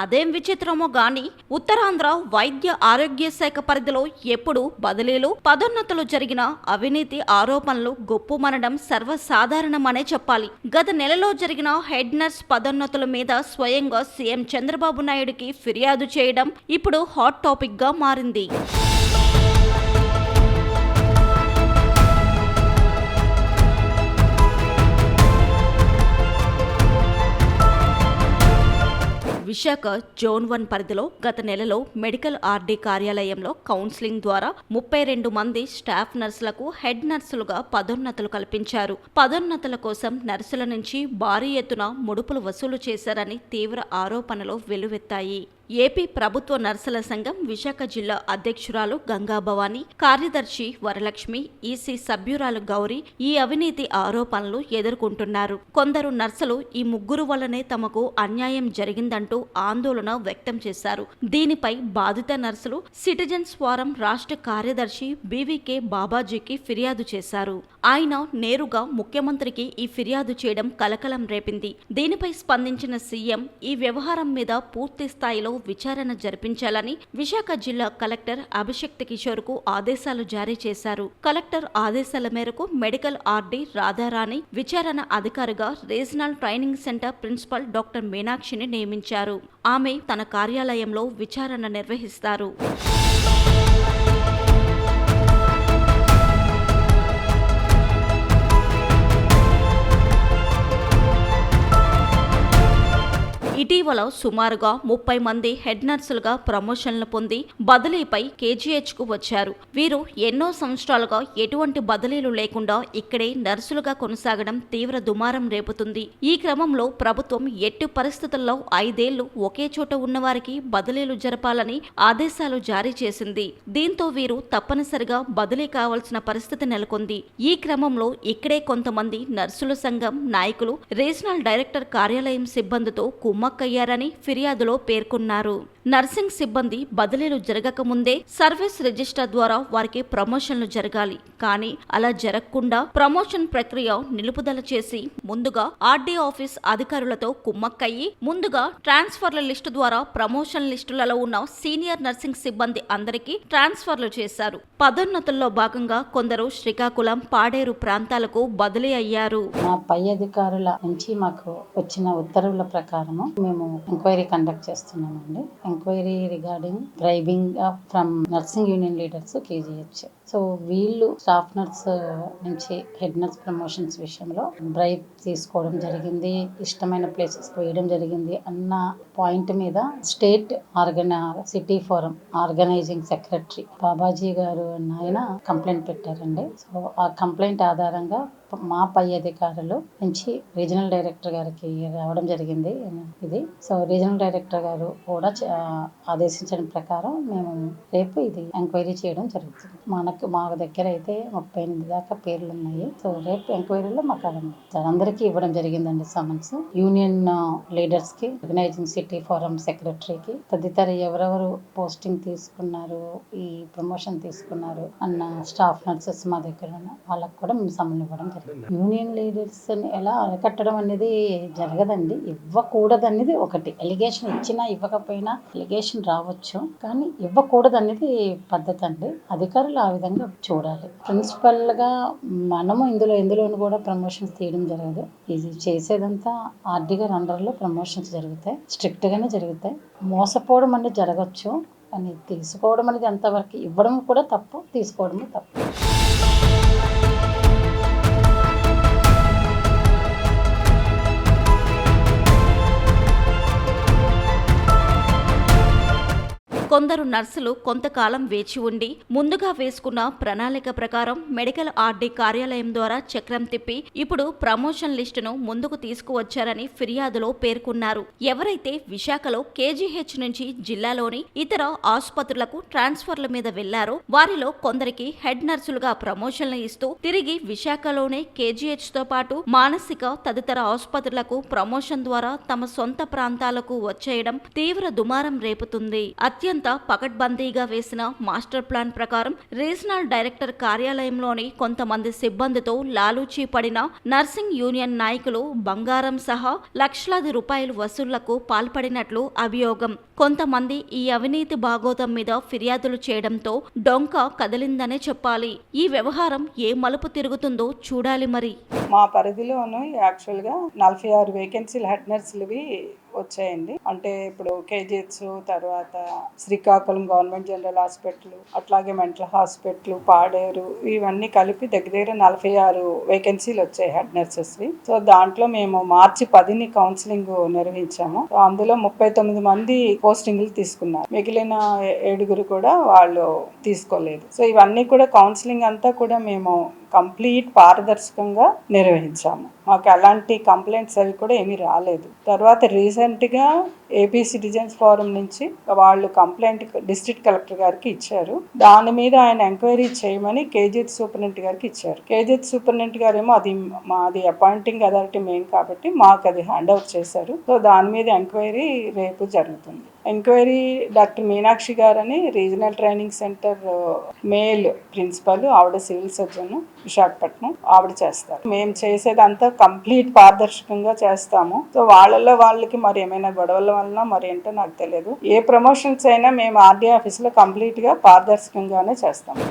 అదేం విచిత్రమో గాని ఉత్తరాంధ్ర వైద్య ఆరోగ్య శాఖ పరిధిలో ఎప్పుడు బదిలీలు పదోన్నతులు జరిగిన అవినీతి ఆరోపణలు గొప్పుమనడం సర్వసాధారణమనే చెప్పాలి. గత నెలలో జరిగిన హెడ్ నర్స్ పదోన్నతుల మీద స్వయంగా సీఎం చంద్రబాబు నాయుడుకి ఫిర్యాదు చేయడం ఇప్పుడు హాట్ టాపిక్ గా మారింది. విశాఖ జోన్ 1 పరిధిలో గత నెలలో మెడికల్ ఆర్డీ కార్యాలయంలో కౌన్సిలింగ్ ద్వారా 32 మంది స్టాఫ్ నర్సులకు హెడ్ నర్సులుగా పదోన్నతులు కల్పించారు. పదోన్నతుల కోసం నర్సుల నుంచి భారీ ఎత్తున ముడుపులు వసూలు చేశారని తీవ్ర ఆరోపణలు వెల్లువెత్తాయి. ఏపీ ప్రభుత్వ నర్సుల సంఘం విశాఖ జిల్లా అధ్యక్షురాలు గంగాభవాని, కార్యదర్శి వరలక్ష్మి, ఈసీ సభ్యురాలు గౌరీ ఈ అవినీతి ఆరోపణలు ఎదుర్కొంటున్నారు. కొందరు నర్సులు ఈ ముగ్గురు వల్లనే తమకు అన్యాయం జరిగిందంటూ ఆందోళన వ్యక్తం చేశారు. దీనిపై బాధిత నర్సులు సిటిజన్స్ ఫోరం రాష్ట్ర కార్యదర్శి బీవీకే బాబాజీకి ఫిర్యాదు చేశారు. ఆయన నేరుగా ముఖ్యమంత్రికి ఈ ఫిర్యాదు చేయడం కలకలం రేపింది. దీనిపై స్పందించిన సీఎం ఈ వ్యవహారం మీద పూర్తి స్థాయిలో విచారణ జరిపించాలని విశాఖ జిల్లా కలెక్టర్ అభిషేక్ కిషోర్ కు ఆదేశాలు జారీ చేశారు. కలెక్టర్ ఆదేశాల మేరకు మెడికల్ ఆర్డీ రాధారాణి విచారణ అధికారిగా regional training centre principal doctor మీనాక్షిని నియమించారు. ఆమె తన కార్యాలయంలో విచారణ నిర్వహిస్తారు. ఇటీవల సుమారుగా 30 మంది హెడ్ నర్సులుగా ప్రమోషన్లు పొంది బదిలీపై కేజీహెచ్ కు వచ్చారు. వీరు ఎన్నో సంవత్సరాలుగా ఎటువంటి బదిలీలు లేకుండా ఇక్కడే నర్సులుగా కొనసాగడం తీవ్ర దుమారం రేపుతుంది. ఈ క్రమంలో ప్రభుత్వం ఎట్టి పరిస్థితుల్లో 5 ఏళ్లు ఒకే చోట ఉన్నవారికి బదిలీలు జరపాలని ఆదేశాలు జారీ చేసింది. దీంతో వీరు తప్పనిసరిగా బదిలీ కావాల్సిన పరిస్థితి నెలకొంది. ఈ క్రమంలో ఇక్కడే కొంతమంది నర్సుల సంఘం నాయకులు రీజనల్ డైరెక్టర్ కార్యాలయం సిబ్బందితో కుమ్మక్కయ్యారని ఫిర్యాదులో పేర్కొన్నారు. నర్సింగ్ సిబ్బంది బదిలీలు జరగకముందే సర్వీస్ రిజిస్టర్ ద్వారా వారికి ప్రమోషన్లు జరగాలి. కానీ అలా జరగకుండా ప్రమోషన్ ప్రక్రియ నిలుపుదల చేసి ముందుగా ఆర్డీ ఆఫీస్ అధికారులతో కుమ్మక్కయ్యి ముందుగా ట్రాన్స్ఫర్ల లిస్టు ద్వారా ప్రమోషన్ లిస్టులలో ఉన్న సీనియర్ నర్సింగ్ సిబ్బంది అందరికీ ట్రాన్స్ఫర్లు చేశారు. పదోన్నతుల్లో భాగంగా కొందరు శ్రీకాకుళం, పాడేరు ప్రాంతాలకు బదిలీ అయ్యారు. మా పై అధికారుల నుంచి మాకు వచ్చిన ఉత్తర్వుల ప్రకారము మేము ఎంక్వైరీ కండక్ట్ చేస్తున్నామండి. Enquiry regarding bribing from nursing union leaders KGH. So వీళ్ళు స్టాఫ్ నర్స్ నుంచి హెడ్ నర్స్ ప్రమోషన్స్ విషయంలో బ్రైబ్ తీసుకోవడం జరిగింది, ఇష్టమైన ప్లేసెస్ వేయడం జరిగింది అన్న పాయింట్ మీద state city forum organizing secretary Babaji గారు అన్న ఆయన కంప్లైంట్ పెట్టారండి. సో ఆ కంప్లైంట్ ఆధారంగా మా పై అధికారులు నుంచి రీజనల్ డైరెక్టర్ గారికి రావడం జరిగింది ఇది. సో రీజనల్ డైరెక్టర్ గారు కూడా ఆదేశించిన ప్రకారం మేము రేపు ఇది ఎంక్వైరీ చేయడం జరుగుతుంది. మా దగ్గర అయితే 38 దాకా పేర్లు ఉన్నాయి. సో రేపు ఎంక్వైరీలో మాకు అందరికీ ఇవ్వడం జరిగిందండి సమన్స్. యూనియన్ లీడర్స్ కి, ఆర్గనైజింగ్ సిటీ ఫోరం సెక్రటరీకి, తదితర ఎవరెవరు పోస్టింగ్ తీసుకున్నారు, ఈ ప్రమోషన్ తీసుకున్నారు అన్న స్టాఫ్ నర్సెస్ మా దగ్గర వాళ్ళకు కూడా మేము సమన్ ఇవ్వడం జరిగింది. యూనియన్ లీడర్స్ ఎలా అరకట్టడం అనేది జరగదండి. ఇవ్వకూడదు అనేది ఒకటి. ఎలిగేషన్ ఇచ్చినా ఇవ్వకపోయినా ఎలిగేషన్ రావచ్చు, కానీ ఇవ్వకూడదు అనేది పద్ధతి అండి. అధికారులు ఆ విధంగా చూడాలి. ప్రిన్సిపల్ గా మనము ఎందులోనూ కూడా ప్రమోషన్స్ తీయడం జరగదు. ఇది చేసేదంతా ఆర్డీ గారి అండర్లో ప్రమోషన్స్ జరుగుతాయి, స్ట్రిక్ట్ గానే జరుగుతాయి. మోసపోవడం అనేది జరగచ్చు, కానీ తీసుకోవడం అనేది ఎంతవరకు ఇవ్వడం కూడా తప్పు, తీసుకోవడము తప్పు. కొందరు నర్సులు కొంతకాలం వేచి ఉండి ముందుగా వేసుకున్న ప్రణాళిక ప్రకారం మెడికల్ ఆర్డీ కార్యాలయం ద్వారా చక్రం తిప్పి ఇప్పుడు ప్రమోషన్ లిస్టును ముందుకు తీసుకువచ్చారని ఫిర్యాదులో పేర్కొన్నారు. ఎవరైతే విశాఖలో కేజీహెచ్ నుంచి జిల్లాలోని ఇతర ఆసుపత్రులకు ట్రాన్స్ఫర్ల మీద వెళ్లారో వారిలో కొందరికి హెడ్ నర్సులుగా ప్రమోషన్లు ఇస్తూ తిరిగి విశాఖలోనే కేజీహెచ్ తో పాటు మానసిక తదితర ఆసుపత్రులకు ప్రమోషన్ ద్వారా తమ సొంత ప్రాంతాలకు వచ్చేయడం తీవ్ర దుమారం రేపుతుంది. అత్యంత అత్యంత పకడ్బందీగా వేసిన మాస్టర్ ప్లాన్ ప్రకారం రీజనల్ డైరెక్టర్ కార్యాలయంలోని కొంతమంది సిబ్బందితో లాలూచీ పడిన నర్సింగ్ యూనియన్ నాయకులు బంగారం సహా లక్షలాది రూపాయలు వసూళ్లకు పాల్పడినట్లు అభియోగం. కొంతమంది ఈ అవినీతి బాగోతం మీద ఫిర్యాదులు చేయడంతో డొంక కదిలిందనే చెప్పాలి. ఈ వ్యవహారం ఏ మలుపు తిరుగుతుందో చూడాలి మరి. మా పరిధిలోను యాక్చువల్గా 46 వేకెన్సీలు హెడ్ నర్సులువి వచ్చాయండి. అంటే ఇప్పుడు కేజీహెచ్, తర్వాత శ్రీకాకుళం గవర్నమెంట్ జనరల్ హాస్పిటల్, అట్లాగే మెంటల్ హాస్పిటల్, పాడేరు, ఇవన్నీ కలిపి దగ్గర 46 వేకెన్సీలు వచ్చాయి హెడ్ నర్సెస్వి. సో దాంట్లో మేము మార్చి 10ని కౌన్సిలింగ్ నిర్వహించాము. అందులో 39 మంది పోస్టింగ్లు తీసుకున్నారు. మిగిలిన 7 కూడా వాళ్ళు తీసుకోలేదు. సో ఇవన్నీ కూడా కౌన్సిలింగ్ అంతా కూడా మేము కంప్లీట్ పారదర్శకంగా నిర్వహించాము. మాకు ఎలాంటి కంప్లైంట్స్ అవి కూడా ఏమీ రాలేదు. తర్వాత రీసెంట్గా ఏపీ సిటిజన్స్ ఫోరం నుంచి వాళ్ళు కంప్లైంట్ డిస్ట్రిక్ట్ కలెక్టర్ గారికి ఇచ్చారు. దాని మీద ఆయన ఎంక్వైరీ చేయమని కేజీహెచ్ సూపరింటెండెంట్ గారికి ఇచ్చారు. కేజీహెచ్ సూపరింటెండెంట్ గారు ఏమో అది మాది అపాయింటింగ్ అథారిటీ మెయిన్ కాబట్టి మాకు అది హ్యాండ్ ఓవర్ చేశారు. సో దాని మీద ఎంక్వైరీ రేపు జరుగుతుంది. ఎంక్వైరీ డాక్టర్ మీనాక్షి గారని regional training centre male principal, ఆవిడ సివిల్ సర్జన్ విశాఖపట్నం, ఆవిడ చేస్తారు. మేము చేసేదంతా కంప్లీట్ పారదర్శకంగా చేస్తాము. సో వాళ్ళకి మరి ఏమైనా గొడవల వలన మరి ఏంటో నాకు తెలియదు. ఏ ప్రమోషన్స్ అయినా మేము ఆర్డీ ఆఫీస్లో కంప్లీట్గా పారదర్శకంగానే చేస్తాము.